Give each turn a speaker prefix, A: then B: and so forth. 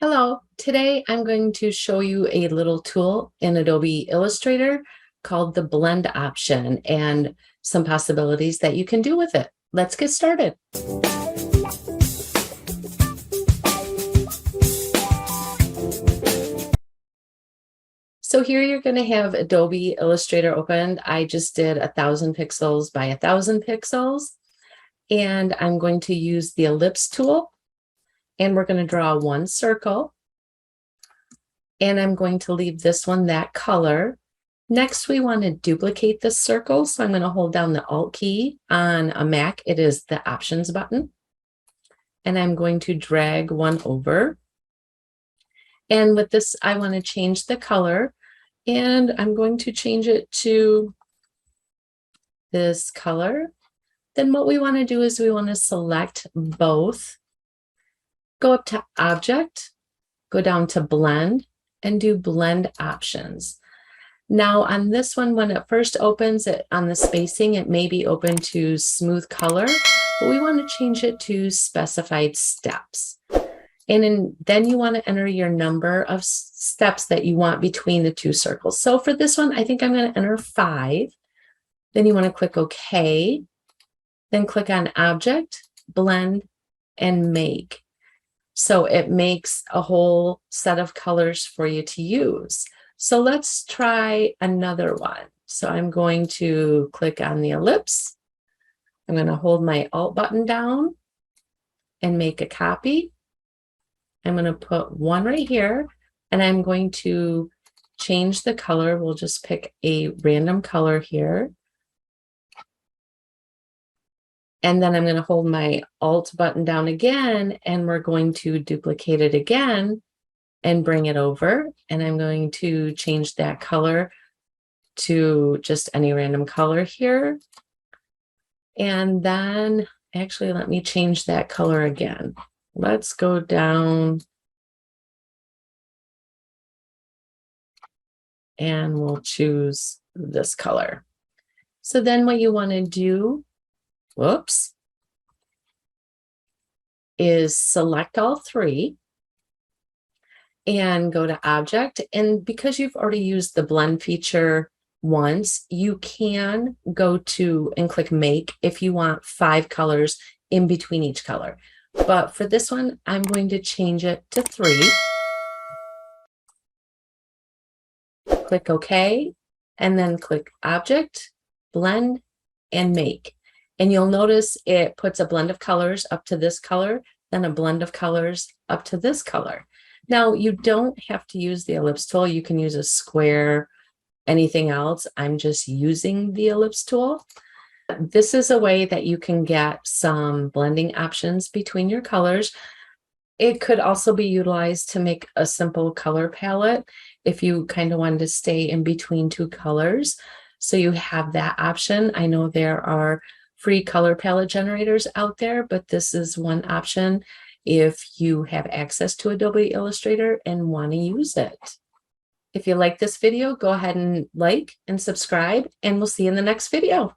A: Hello, today I'm going to show you a little tool in Adobe Illustrator called the blend option and some possibilities that you can do with it. Let's get started. So here you're going to have Adobe Illustrator opened. I just did 1,000 pixels by 1,000 pixels, and I'm going to use the ellipse tool, and we're going to draw one circle. And I'm going to leave this one that color. Next, we want to duplicate this circle. So I'm going to hold down the Alt key. On a Mac, it is the Options button. And I'm going to drag one over. And with this, I want to change the color. And I'm going to change it to this color. Then what we want to do is we want to select both. Go up to Object, go down to Blend, and do blend options. Now on this one, when it first opens it on the spacing, it may be open to smooth color, but we want to change it to specified steps. And then you want to enter your number of steps that you want between the two circles. So for this one, I think I'm going to enter 5. Then you want to click OK, then click on Object, Blend, and Make. So it makes a whole set of colors for you to use. So let's try another one. So I'm going to click on the ellipse. I'm going to hold my Alt button down and make a copy. I'm going to put one right here, and I'm going to change the color. We'll just pick a random color here. And then I'm going to hold my Alt button down again, and we're going to duplicate it again and bring it over. And I'm going to change that color to just any random color here. And then actually, let me change that color again. Let's go down and we'll choose this color. So then what you want to do, whoops, is select all 3 and go to Object. And because you've already used the blend feature once, you can go to and click Make if you want 5 colors in between each color. But for this one, I'm going to change it to 3. Click OK, and then click Object, Blend, and Make. And you'll notice it puts a blend of colors up to this color, then a blend of colors up to this color. Now, you don't have to use the ellipse tool. You can use a square, anything else. I'm just using the ellipse tool. This is a way that you can get some blending options between your colors. It could also be utilized to make a simple color palette if you kind of wanted to stay in between 2 colors. So you have that option. I know there are free color palette generators out there, but this is one option if you have access to Adobe Illustrator and want to use it. If you like this video, go ahead and like and subscribe, and we'll see you in the next video.